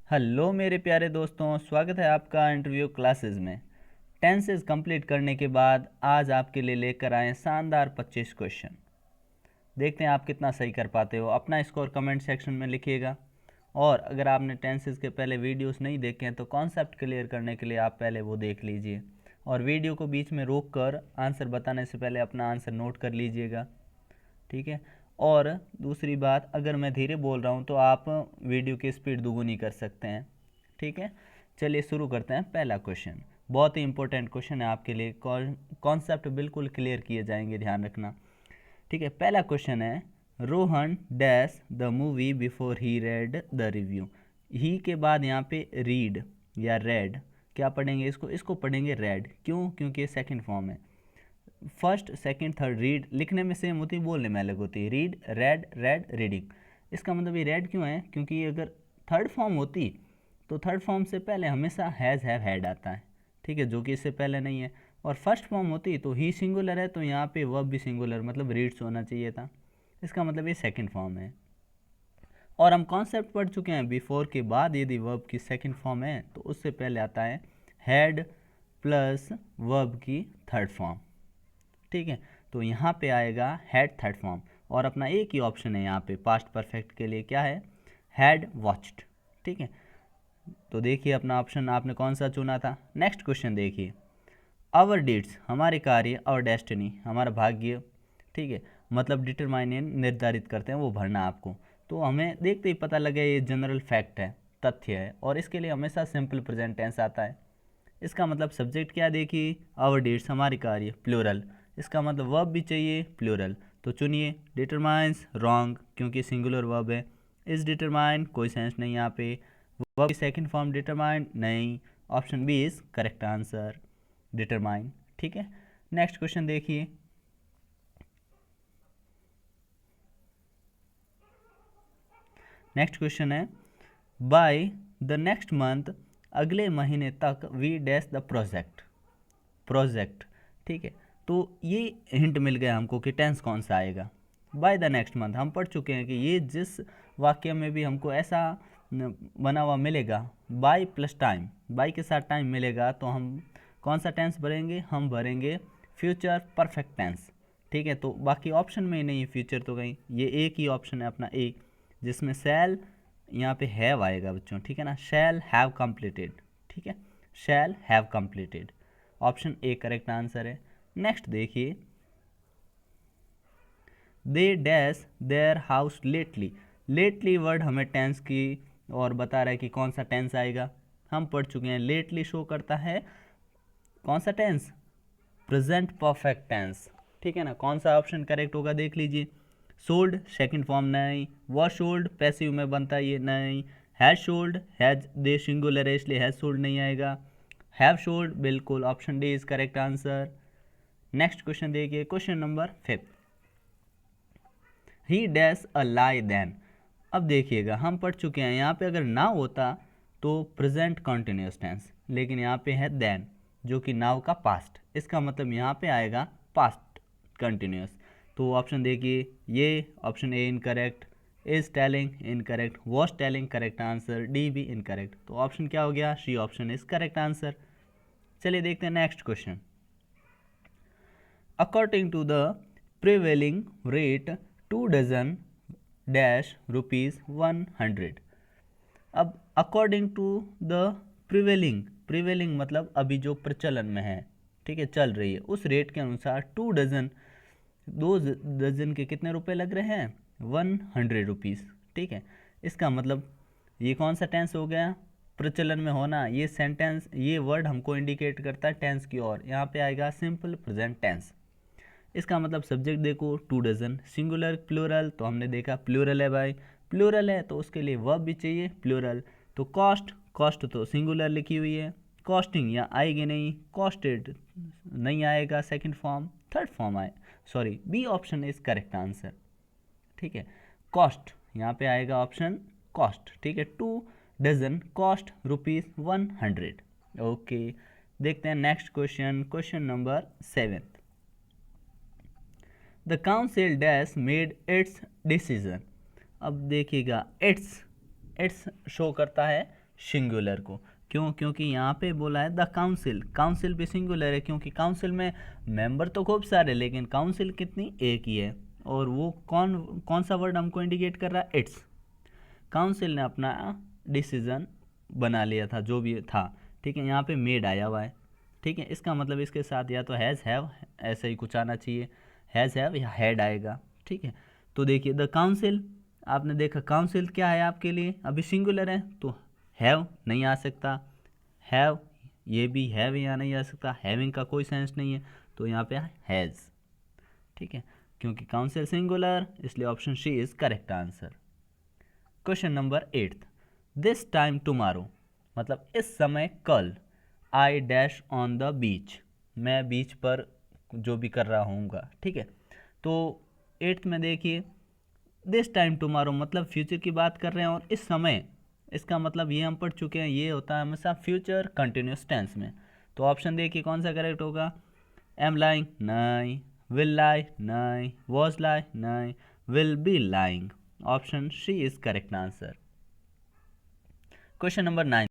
Hello मेरे प्यारे दोस्तों, स्वागत है आपका इंटरव्यू क्लासेस में। टेंसेस कंप्लीट करने के बाद आज आपके लिए लेकर आए शानदार 25 क्वेश्चन। देखते हैं आप कितना सही कर पाते हो। अपना स्कोर कमेंट सेक्शन में लिखिएगा। और अगर आपने टेंसेस के पहले वीडियोस नहीं देखे हैं तो कॉन्सेप्ट क्लियर करने के लिए आप पहले वो देख लीजिए, और वीडियो को बीच में रोक कर आंसर बताने से पहले अपना आंसर नोट कर लीजिएगा, ठीक है। और दूसरी बात, अगर मैं धीरे बोल रहा हूँ तो आप वीडियो की स्पीड दुगुनी कर सकते हैं, ठीक है। चलिए शुरू करते हैं। पहला क्वेश्चन बहुत ही इंपॉर्टेंट क्वेश्चन है आपके लिए, कॉन्सेप्ट बिल्कुल क्लियर किए जाएंगे, ध्यान रखना, ठीक है। पहला क्वेश्चन है, Rohan dash the movie before he read the review. He के बाद यहाँ पे रीड या रेड, क्या पढ़ेंगे इसको पढ़ेंगे रेड। क्यों? क्योंकि ये सेकेंड फॉर्म है। फर्स्ट सेकंड थर्ड, रीड लिखने में सेम होती है, बोलने में अलग होती है। Read, red, red, reading. इसका मतलब ये रेड क्यों है? क्योंकि अगर थर्ड फॉर्म होती तो थर्ड फॉर्म से पहले हमेशा हैज़ हैव हैड आता है, ठीक है, जो कि इससे पहले नहीं है। और फर्स्ट फॉर्म होती तो ही सिंगुलर है तो यहाँ पे वर्ब भी सिंगुलर, मतलब रीड्स होना चाहिए था। इसका मतलब ये सेकंड फॉर्म है। और हम कॉन्सेप्ट पढ़ चुके हैं, बिफोर के बाद यदि वर्ब की सेकंड फॉर्म है तो उससे पहले आता है हैड प्लस वर्ब की थर्ड फॉर्म, ठीक है। तो यहाँ पे आएगा हैड थर्ड फॉर्म, और अपना एक ही ऑप्शन है यहाँ पे पास्ट परफेक्ट के लिए, क्या है? हैड वॉच्ड, ठीक है। तो देखिए अपना ऑप्शन आपने कौन सा चुना था। नेक्स्ट क्वेश्चन देखिए, आवर डीड्स हमारे कार्य, और डेस्टिनी हमारा भाग्य, ठीक है, मतलब डिटरमाइन निर्धारित करते हैं, वो भरना आपको। तो हमें देखते ही पता लगे ये जनरल फैक्ट है, तथ्य है, और इसके लिए हमेशा सिंपल प्रेजेंट टेंस आता है। इसका मतलब सब्जेक्ट क्या देखिए, आवर डीड्स हमारे कार्य, प्लूरल। इसका मतलब वर्ब भी चाहिए प्लूरल, तो चुनिए डिटरमाइंस, रॉन्ग क्योंकि सिंगुलर वर्ब है। इज डिटरमाइन, कोई सेंस नहीं यहाँ पे। वर्ब की सेकंड फॉर्म डिटरमाइन नहीं। Option B is correct answer, determine, ठीक है। नेक्स्ट क्वेश्चन देखिए, नेक्स्ट क्वेश्चन है, बाय द नेक्स्ट मंथ, अगले महीने तक वी डैश द प्रोजेक्ट, ठीक है। तो ये हिंट मिल गया हमको कि टेंस कौन सा आएगा। बाय द नेक्स्ट मंथ हम पढ़ चुके हैं कि ये जिस वाक्य में भी हमको ऐसा बना हुआ मिलेगा, बाय प्लस टाइम, बाय के साथ टाइम मिलेगा, तो हम कौन सा टेंस भरेंगे? हम भरेंगे फ्यूचर परफेक्ट टेंस, ठीक है। तो बाकी ऑप्शन में ही नहीं है फ्यूचर, तो कहीं ये एक ही ऑप्शन है अपना ए, जिसमें शैल यहाँ पे हैव आएगा बच्चों, ठीक है ना, शैल हैव कंप्लीटेड, ठीक है, shall have completed. Option A correct answer है। नेक्स्ट देखिए, they dash their house lately. Lately word हमें टेंस की और बता रहा है कि कौन सा टेंस आएगा। हम पढ़ चुके हैं लेटली शो करता है कौन सा टेंस? प्रेजेंट परफेक्ट टेंस, ठीक है ना। कौन सा ऑप्शन करेक्ट होगा देख लीजिए। सोल्ड सेकंड फॉर्म नहीं, वॉज सोल्ड पैसिव में बनता है ये नहीं, has sold, has they singular है इसलिए हैज सोल्ड नहीं आएगा, हैव सोल्ड बिल्कुल, option D is correct answer. Next question देखिए, question number 5, he dash a lie then. अब देखिएगा हम पढ़ चुके हैं यहाँ पे अगर नाउ होता तो प्रेजेंट कॉन्टिन्यूस टेंस, लेकिन यहाँ पे है देन जो कि नाउ का पास्ट, इसका मतलब यहाँ पे आएगा पास्ट कंटिन्यूस। तो ऑप्शन देखिए, ये option A incorrect, is telling incorrect, was telling correct answer, D भी इनकरेक्ट। तो ऑप्शन क्या हो गया? C option is correct answer. चलिए देखते हैं next question, according to the prevailing rate 2 dozen dash rupees 100। अब according to the prevailing, prevailing मतलब अभी जो प्रचलन में है, ठीक है, चल रही है, उस रेट के अनुसार 2 डजन, 2 डजन के कितने रुपए लग रहे हैं? 100 रुपीज़, ठीक है। इसका मतलब ये कौन सा टेंस हो गया? प्रचलन में होना। ये सेंटेंस, ये वर्ड हमको इंडिकेट करता है टेंस की ओर, यहाँ पे आएगा सिंपल प्रेजेंट टेंस। इसका मतलब सब्जेक्ट देखो 2 डजन, सिंगुलर प्लूरल, तो हमने देखा प्लूरल है भाई, प्लूरल है तो उसके लिए वर्ब भी चाहिए प्लूरल। तो कॉस्ट, कॉस्ट तो सिंगुलर लिखी हुई है, कॉस्टिंग यहाँ आएगी नहीं, कॉस्टेड नहीं आएगा, सेकंड फॉर्म, थर्ड फॉर्म आए, sorry B option is correct answer, ठीक है। कॉस्ट यहाँ पे आएगा ऑप्शन कॉस्ट, ठीक है, 2 डजन कॉस्ट ₹100। ओके, देखते हैं next question, question number 7, the council dash made it's decision. अब देखिएगा इट्स, इट्स शो करता है सिंगुलर को। क्यों? क्योंकि यहाँ पे बोला है द काउंसिल, काउंसिल भी सिंगुलर है क्योंकि काउंसिल में मेंबर तो खूब सारे लेकिन काउंसिल कितनी, एक ही है। और वो कौन सा वर्ड हमको इंडिकेट कर रहा है? इट्स। काउंसिल ने अपना डिसीजन बना लिया था जो भी था, ठीक है। यहाँ पे मेड आया हुआ है, ठीक है। इसका मतलब इसके साथ या तो हैज़ हैव ऐसा ही कुछ आना चाहिए, हैज़ हैव या हैड आएगा, ठीक है। तो देखिए द काउंसिल, आपने देखा काउंसिल क्या है आपके लिए, अभी सिंगुलर है तो हैव नहीं आ सकता, हैव ये भी हैव यहाँ नहीं आ सकता, हैविंग का कोई सेंस नहीं है, तो यहाँ पे हैज़, ठीक है। क्योंकि काउंसिल सिंगुलर इसलिए option C is correct answer. Question number 8, this time tomorrow, मतलब इस समय कल, I dash on the beach, मैं बीच पर जो भी कर रहा हूँगा, ठीक है। तो 8th में देखिए दिस टाइम टुमारो मतलब फ्यूचर की बात कर रहे हैं, और इस समय इसका मतलब ये हम पढ़ चुके हैं, ये होता है हमेशा फ्यूचर कंटिन्यूस टेंस में। तो ऑप्शन देखिए कौन सा करेक्ट होगा, एम लाइंग नहीं, विल लाई नहीं, वॉज लाई नहीं, will be lying, option C is correct answer. Question number 9,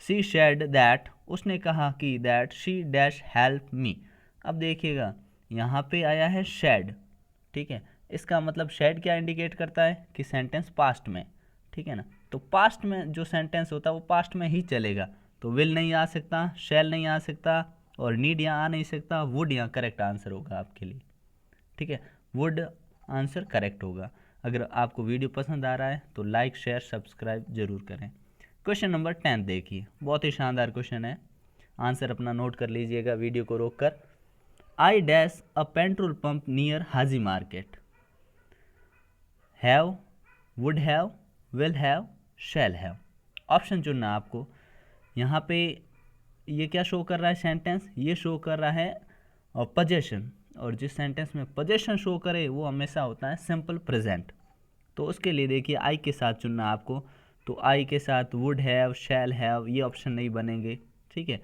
she shed that, उसने कहा कि that she dash help me. अब देखिएगा यहाँ पे आया है शेड, ठीक है। इसका मतलब शेड क्या इंडिकेट करता है कि सेंटेंस पास्ट में, ठीक है ना। तो पास्ट में जो सेंटेंस होता है वो पास्ट में ही चलेगा, तो विल नहीं आ सकता, शैल नहीं आ सकता, और नीड यहाँ आ नहीं सकता, वुड यहाँ करेक्ट आंसर होगा आपके लिए, ठीक है। वुड आंसर करेक्ट होगा। अगर आपको वीडियो पसंद आ रहा है तो लाइक शेयर सब्सक्राइब जरूर करें। क्वेश्चन नंबर 10 देखिए, बहुत ही शानदार क्वेश्चन है, आंसर अपना नोट कर लीजिएगा वीडियो को रोककर। I dash a petrol pump near Haji market, have, would have, will have, shall have, option चुनना आपको। यहाँ पे ये क्या शो कर रहा है सेंटेंस, ये शो कर रहा है पोजेशन, और जिस सेंटेंस में पोजेशन शो करे वो हमेशा होता है सिंपल प्रेजेंट। तो उसके लिए देखिए आई के साथ चुनना आपको, तो आई के साथ वुड हैव, शैल हैव ये ऑप्शन नहीं बनेंगे, ठीक है।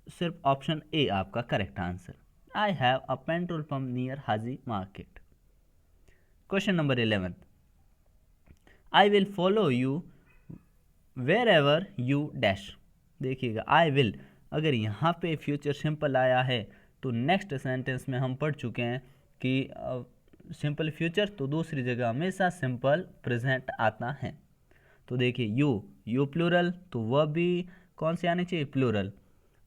सिर्फ ऑप्शन ए आपका correct answer, I have a petrol pump near Haji market. Question number 11, I will follow you wherever you dash. देखिएगा आई विल, अगर यहाँ पे फ्यूचर सिंपल आया है तो नेक्स्ट सेंटेंस में हम पढ़ चुके हैं कि सिंपल फ्यूचर तो दूसरी जगह हमेशा सिंपल प्रेजेंट आता है। तो देखिए यू प्लूरल, तो वह भी कौन से आने चाहिए, प्लूरल।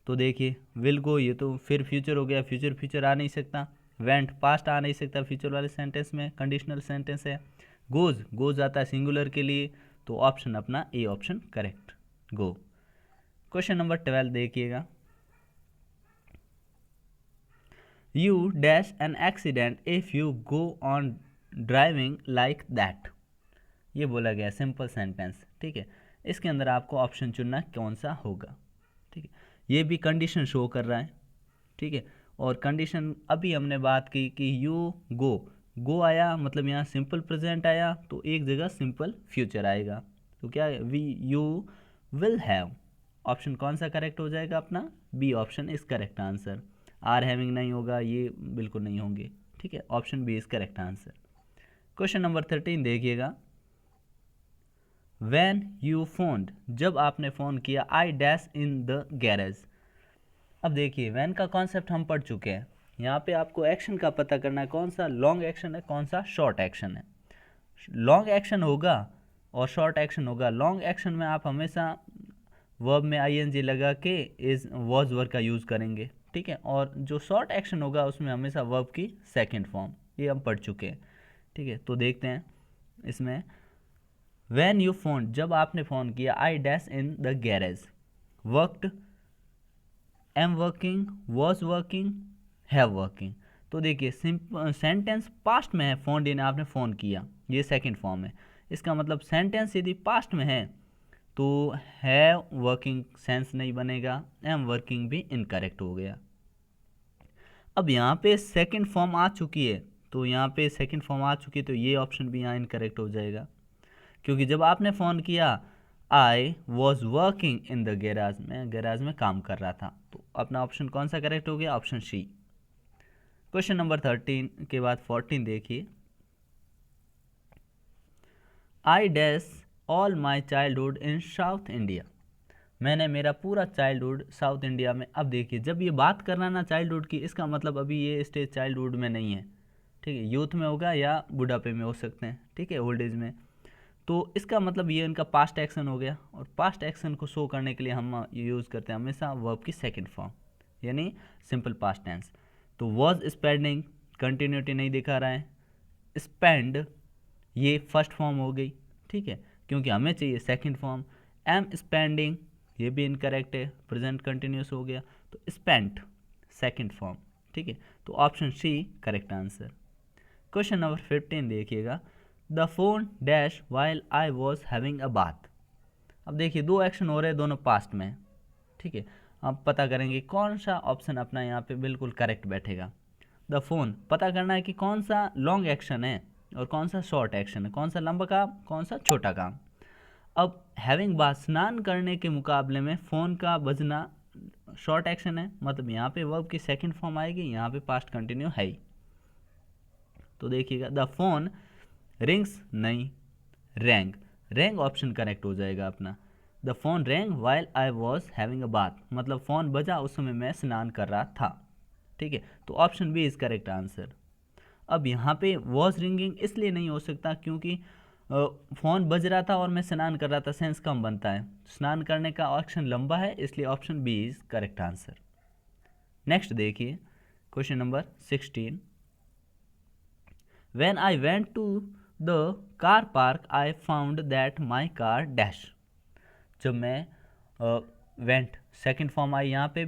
तो देखिए विल गो, ये तो फिर फ्यूचर हो गया, फ्यूचर आ नहीं सकता। वेंट पास्ट आ नहीं सकता फ्यूचर वाले सेंटेंस में, कंडीशनल सेंटेंस है। गोज आता है सिंगुलर के लिए, तो ऑप्शन अपना A option correct, go. Question number 12 देखिएगा, you dash an accident if you go on driving like that, ये बोला गया सिंपल सेंटेंस, ठीक है। इसके अंदर आपको ऑप्शन चुनना कौन सा होगा, ठीक है। ये भी कंडीशन शो कर रहा है, ठीक है। और कंडीशन अभी हमने बात की कि यू गो आया मतलब यहाँ सिंपल प्रेजेंट आया, तो एक जगह सिंपल फ्यूचर आएगा, तो क्या we you will have, option कौन सा करेक्ट हो जाएगा अपना, B option is correct answer. Are having नहीं होगा, ये बिल्कुल नहीं होंगे, ठीक है। Option B is correct answer. Question number 13 देखिएगा, वैन यू फोन्ड, जब आपने फ़ोन किया, I dash in the garage. अब देखिए वैन का कॉन्सेप्ट हम पढ़ चुके हैं, यहाँ पे आपको एक्शन का पता करना है, कौन सा लॉन्ग एक्शन है कौन सा शॉर्ट एक्शन है। लॉन्ग एक्शन होगा और शॉर्ट एक्शन होगा। लॉन्ग एक्शन में आप हमेशा वर्ब में आईएनजी लगा के इज वॉज वर्ब का यूज़ करेंगे, ठीक है। और जो शॉर्ट एक्शन होगा उसमें हमेशा वर्ब की सेकेंड फॉर्म, ये हम पढ़ चुके हैं, ठीक है। तो देखते हैं इसमें, वैन यू फोन, जब आपने फ़ोन किया, I dash in the garage, worked, am working, was working, have working. तो देखिए सेंटेंस पास्ट में है, फोन इन आपने फ़ोन किया, ये सेकंड फॉर्म है। इसका मतलब सेंटेंस यदि पास्ट में है तो हैव वर्किंग सेंस नहीं बनेगा, एम वर्किंग भी इनकरेक्ट हो गया। अब यहाँ पे सेकंड फॉर्म आ चुकी है, तो यहाँ पे सेकंड फॉर्म आ चुकी है तो ये ऑप्शन भी यहाँ इनकरेक्ट हो जाएगा, क्योंकि जब आपने फ़ोन किया I was working in the garage, में गैराज में काम कर रहा था, तो अपना ऑप्शन कौन सा करेक्ट हो गया, ऑप्शन सी। क्वेश्चन नंबर 13 के बाद 14 देखिए, I dash all my childhood in south India. मैंने मेरा पूरा चाइल्डहुड साउथ इंडिया में। अब देखिए, जब ये बात करना ना चाइल्डहुड की, इसका मतलब अभी ये स्टेज चाइल्डहुड में नहीं है, ठीक है, यूथ में होगा या बुढ़ापे में हो सकते हैं, ठीक है, ओल्ड एज में। तो इसका मतलब ये इनका पास्ट एक्शन हो गया, और पास्ट एक्शन को शो करने के लिए हम यूज़ करते हैं हमेशा वर्ब की सेकंड फॉर्म, यानी सिंपल पास्ट टेंस। तो वॉज स्पेंडिंग, कंटिन्यूटी नहीं दिखा रहा है। स्पेंड ये फर्स्ट फॉर्म हो गई, ठीक है, क्योंकि हमें चाहिए सेकंड फॉर्म। एम स्पेंडिंग ये भी इनकरेक्ट है, प्रेजेंट कंटिन्यूस हो गया, तो स्पेंट सेकंड फॉर्म, ठीक है। तो option C correct answer. Question number 15 देखिएगा, the phone dash while I was having a bath. अब देखिए, दो एक्शन हो रहे हैं, दोनों पास्ट में, ठीक है। अब पता करेंगे कौन सा ऑप्शन अपना यहाँ पे बिल्कुल करेक्ट बैठेगा। द फोन, पता करना है कि कौन सा लॉन्ग एक्शन है और कौन सा शॉर्ट एक्शन है, कौन सा लंबा काम, कौन सा छोटा काम। अब हैविंग बाथ, स्नान करने के मुकाबले में फ़ोन का बजना शॉर्ट एक्शन है, मतलब यहाँ पे वर्ब की सेकंड फॉर्म आएगी, यहाँ पे पास्ट कंटिन्यू है ही। तो देखिएगा, द फोन रिंग्स नहीं, रैंग, रैंग ऑप्शन करेक्ट हो जाएगा अपना। The phone wrong while I was having a bath, मतलब फ़ोन बजा उस समय मैं स्नान कर रहा था, ठीक है। तो option B is correct answer. अब यहाँ पे वॉज रिंगिंग इसलिए नहीं हो सकता क्योंकि फ़ोन बज रहा था और मैं स्नान कर रहा था, सेंस कम बनता है, स्नान करने का ऑप्शन लंबा है, इसलिए option B is correct answer. Next देखिए, question number 16, when I went to the car park I found that my car dash. जब मैं वेंट सेकंड फॉर्म आई, यहाँ पे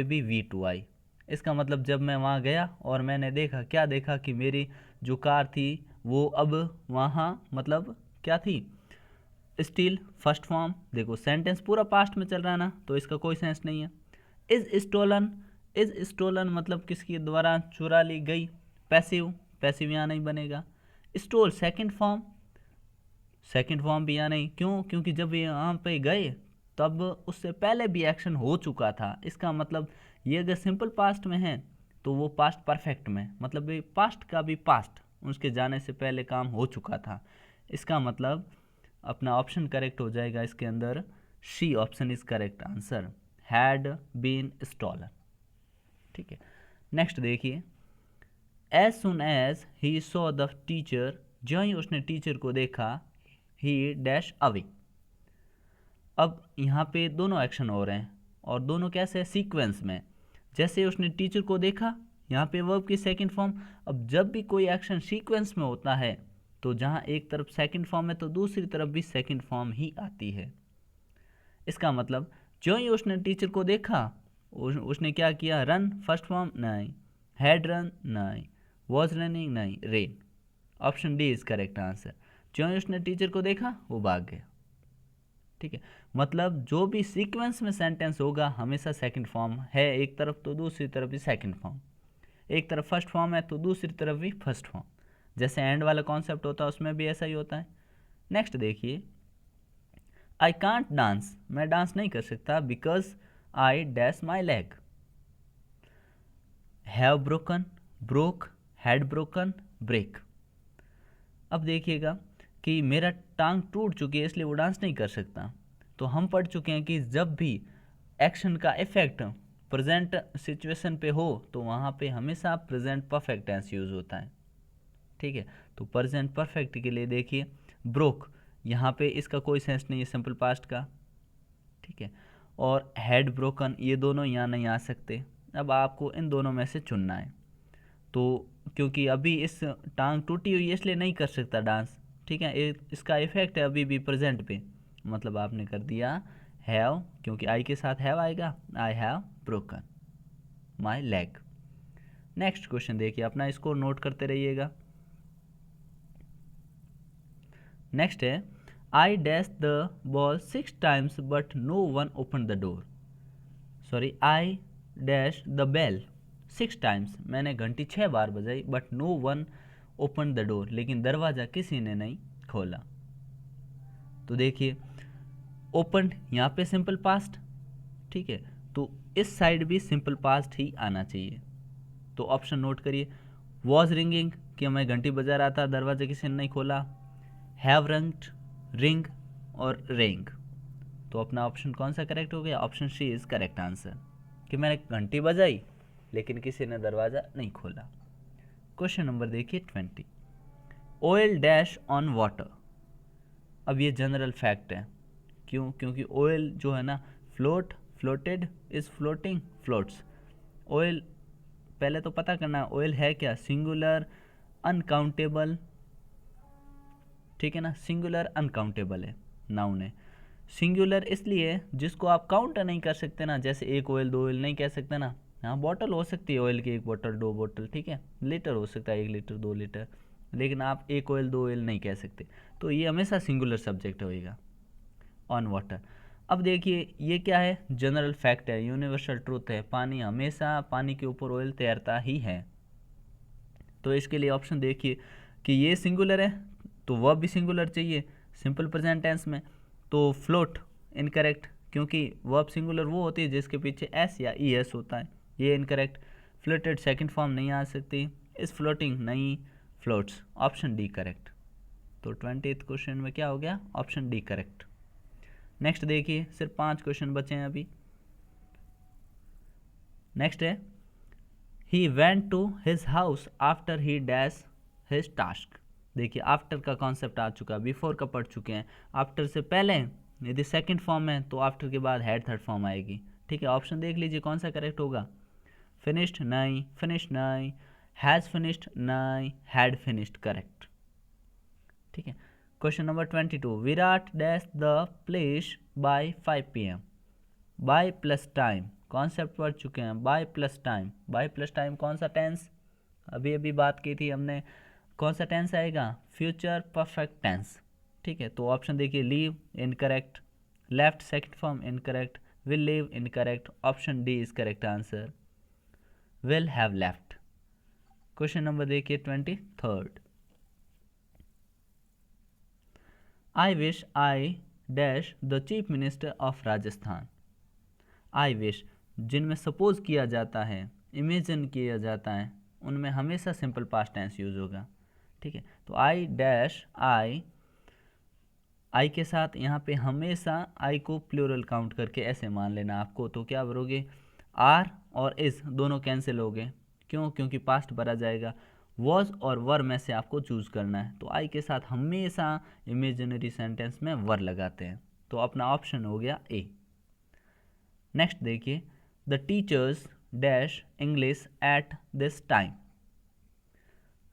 भी V2 आई। इसका मतलब जब मैं वहाँ गया और मैंने देखा, क्या देखा कि मेरी जो कार थी वो अब वहाँ मतलब क्या थी, स्टील फर्स्ट फॉर्म। देखो सेंटेंस पूरा पास्ट में चल रहा है ना, तो इसका कोई सेंस नहीं है। इज़ स्टोलन, इज़ स्टोलन मतलब किसके द्वारा चुरा ली गई, पैसिव, पैसिव यहाँ नहीं बनेगा। स्टोल सेकंड फॉर्म भी यहाँ नहीं, क्यों, क्योंकि जब ये यहाँ पे गए तब उससे पहले भी एक्शन हो चुका था। इसका मतलब ये अगर सिंपल पास्ट में है तो वो पास्ट परफेक्ट में, मतलब ये पास्ट का भी पास्ट, उसके जाने से पहले काम हो चुका था। इसका मतलब अपना ऑप्शन करेक्ट हो जाएगा इसके अंदर, C option is correct answer, had been stolen, ठीक है। नेक्स्ट देखिए, as soon as he saw the teacher, जो ही उसने टीचर को देखा, ही डैश अवे। अब यहाँ पे दोनों एक्शन हो रहे हैं और दोनों कैसे, सीक्वेंस में। जैसे उसने टीचर को देखा, यहाँ पे वर्ब की सेकंड फॉर्म। अब जब भी कोई एक्शन सीक्वेंस में होता है तो जहाँ एक तरफ सेकंड फॉर्म है तो दूसरी तरफ भी सेकंड फॉर्म ही आती है। इसका मतलब जो ही उसने टीचर को देखा, उसने क्या किया, रन फर्स्ट फॉर्म नहीं, हैड रन नहीं, वॉज रनिंग नहीं, rain. Option D is correct answer. जो ही उसने टीचर को देखा वो भाग गया, ठीक है। मतलब जो भी सीक्वेंस में सेंटेंस होगा हमेशा सेकंड फॉर्म है, एक तरफ तो दूसरी तरफ भी सेकंड फॉर्म, एक तरफ फर्स्ट फॉर्म है तो दूसरी तरफ भी फर्स्ट फॉर्म। जैसे एंड वाला कॉन्सेप्ट होता है उसमें भी ऐसा ही होता है। नेक्स्ट देखिए, आई कांट डांस, मैं डांस नहीं कर सकता, because I dash my leg. Have broken, broke, had broken, break. अब देखिएगा कि मेरा टांग टूट चुकी है इसलिए वो डांस नहीं कर सकता। तो हम पढ़ चुके हैं कि जब भी एक्शन का इफेक्ट प्रेजेंट सिचुएशन पे हो तो वहाँ पे हमेशा प्रेजेंट परफेक्ट टेंस यूज़ होता है, ठीक है। तो प्रेजेंट परफेक्ट के लिए देखिए, ब्रोक, यहाँ पे इसका कोई सेंस नहीं है सिंपल पास्ट का, ठीक है। और हेड ब्रोकन, ये दोनों यहाँ नहीं आ सकते। अब आपको इन दोनों में से चुनना है। तो क्योंकि अभी इस टांग टूटी हुई है इसलिए नहीं कर सकता डांस, ठीक है, इसका इफेक्ट है अभी भी प्रेजेंट पे, मतलब आपने कर दिया हैव, क्योंकि आई के साथ हैव आएगा, I have broken my leg. Next question देखिए, अपना इसको नोट करते रहिएगा। नेक्स्ट है, I dash the ball 6 times but no one open the door. Sorry, I dash the bell 6 times, मैंने घंटी 6 बार बजाई, but no one open the door, लेकिन दरवाज़ा किसी ने नहीं खोला। तो देखिए, ओपन यहाँ पे सिंपल पास्ट, ठीक है, तो इस साइड भी सिंपल पास्ट ही आना चाहिए। तो ऑप्शन नोट करिए, वॉज रिंगिंग कि मैं घंटी बजा रहा था, दरवाजा किसी ने नहीं खोला। हैव रंग्ड, रिंग और रेइंग। तो अपना ऑप्शन कौन सा करेक्ट हो गया? Option C is correct answer, कि मैंने घंटी बजाई लेकिन किसी ने दरवाज़ा नहीं खोला। क्वेश्चन नंबर देखिए 20, ऑयल डैश ऑन वाटर। अब ये जनरल फैक्ट है, क्यों? क्योंकि ऑयल जो है ना, floated is floating, floats. Oil पहले तो पता करना ऑयल है क्या, सिंगुलर, अनकाउंटेबल, ठीक है ना, सिंगुलर अनकाउंटेबल है, नाउन है। सिंगुलर इसलिए जिसको आप काउंट नहीं कर सकते ना, जैसे एक ऑयल दो ऑयल नहीं कह सकते ना। हाँ, बॉटल हो सकती है ऑयल की, एक बॉटल दो बॉटल, ठीक है, लीटर हो सकता है 1 लीटर 2 लीटर, लेकिन आप एक ऑयल दो ऑयल नहीं कह सकते। तो ये हमेशा सिंगुलर सब्जेक्ट होएगा ऑन वाटर। अब देखिए ये क्या है, जनरल फैक्ट है, यूनिवर्सल ट्रूथ है, पानी हमेशा, पानी के ऊपर ऑयल तैरता ही है। तो इसके लिए ऑप्शन देखिए कि ये सिंगुलर है तो वह भी सिंगुलर चाहिए सिंपल प्रेजेंट टेंस में। तो फ्लोट इनकरेक्ट, क्योंकि वर्ब सिंगुलर वो होती है जिसके पीछे एस या ई एस होता है, ये इनकरेक्ट। फ्लोटेड सेकंड फॉर्म नहीं आ सकती, इस फ्लोटिंग नहीं, फ्लोट्स, ऑप्शन डी करेक्ट। तो 20th क्वेश्चन में क्या हो गया? Option D correct. नेक्स्ट देखिए, सिर्फ 5 क्वेश्चन बचे हैं अभी। नेक्स्ट है, he went to his house after he dash his task. देखिए आफ्टर का कॉन्सेप्ट आ चुका है, बिफोर का पढ़ चुके हैं। आफ्टर से पहले यदि सेकंड फॉर्म है तो आफ्टर के बाद हैड थर्ड फॉर्म आएगी, ठीक है। ऑप्शन देख लीजिए कौन सा करेक्ट होगा। फिनिश्ड नहीं, फिनिश्ड नहीं, हैज़ फिनिश्ड नहीं, हैड फिनिश्ड, करेक्ट, ठीक है। Question number 22, Virat dash the place by 5 PM। By plus time concept पढ़ चुके हैं, by plus time, by plus time कौन सा टेंस, अभी अभी बात की थी हमने, कौन सा टेंस आएगा? फ्यूचर परफेक्ट टेंस, ठीक है। तो ऑप्शन देखिए, leave incorrect, left second form incorrect, will leave incorrect, option D is correct answer, will have left. Question number देखिए 23rd, I wish I dash the chief minister of Rajasthan. I wish जिनमें suppose किया जाता है, imagine किया जाता है, उनमें हमेशा सिंपल पास्ट टेंस यूज होगा, ठीक है। तो आई डैश आई के साथ यहाँ पे हमेशा आई को प्लूरल काउंट करके ऐसे मान लेना आपको। तो क्या भरोगे? आर और इज दोनों कैंसिल हो गए, क्यों? क्योंकि पास्ट भरा जाएगा। वॉज और वर में से आपको चूज करना है, तो आई के साथ हमेशा इमेजिनरी सेंटेंस में वर लगाते हैं, तो अपना ऑप्शन हो गया ए। नेक्स्ट देखिए, the teachers dash English at this time.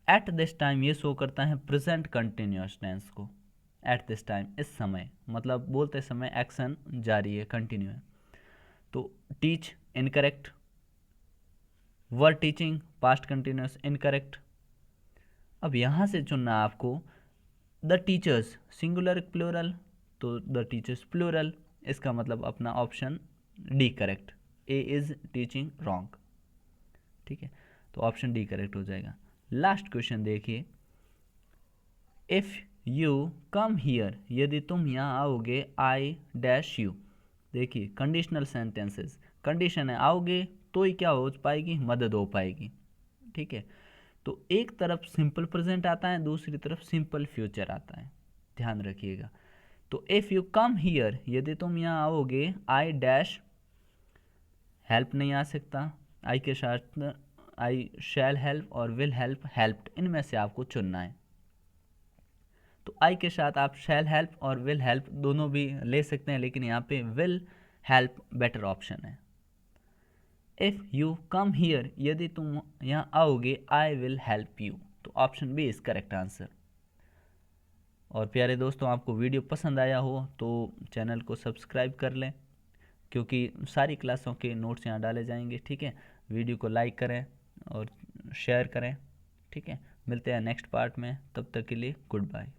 At this time ये शो करता है प्रेजेंट कंटिन्यूअस टेंस को। एट दिस टाइम इस समय, मतलब बोलते समय एक्शन जारी है, कंटिन्यू है। तो teach incorrect, were teaching past continuous incorrect. अब यहाँ से चुनना आपको द टीचर्स सिंगुलर प्लूरल, तो द टीचर्स प्लूरल, इसका मतलब अपना option D correct, A is teaching wrong, ठीक है। तो ऑप्शन डी करेक्ट हो जाएगा। लास्ट क्वेश्चन देखिए, इफ यू कम हियर, यदि तुम यहाँ आओगे, आई डैश यू। देखिए कंडीशनल सेंटेंसेस, कंडीशन है आओगे तो ही क्या हो पाएगी, मदद हो पाएगी, ठीक है। तो एक तरफ सिंपल प्रेजेंट आता है, दूसरी तरफ सिंपल फ्यूचर आता है, ध्यान रखिएगा। तो इफ़ यू कम हियर, यदि तुम यहाँ आओगे, आई डैश, हेल्प नहीं आ सकता, आई के साथ आई शैल हेल्प और विल हेल्प, हेल्प्ड, इनमें से आपको चुनना है। तो आई के साथ आप शैल हेल्प और विल हेल्प दोनों भी ले सकते हैं, लेकिन यहाँ पे विल हेल्प बेटर ऑप्शन है। इफ़ यू कम हियर, यदि तुम यहाँ आओगे, आई विल हेल्प यू, तो option B is correct answer. और प्यारे दोस्तों, आपको वीडियो पसंद आया हो तो चैनल को सब्सक्राइब कर लें, क्योंकि सारी क्लासों के नोट्स यहाँ डाले जाएंगे, ठीक है। वीडियो को लाइक करें और शेयर करें, ठीक है। मिलते हैं नेक्स्ट पार्ट में, तब तक के लिए गुड बाय।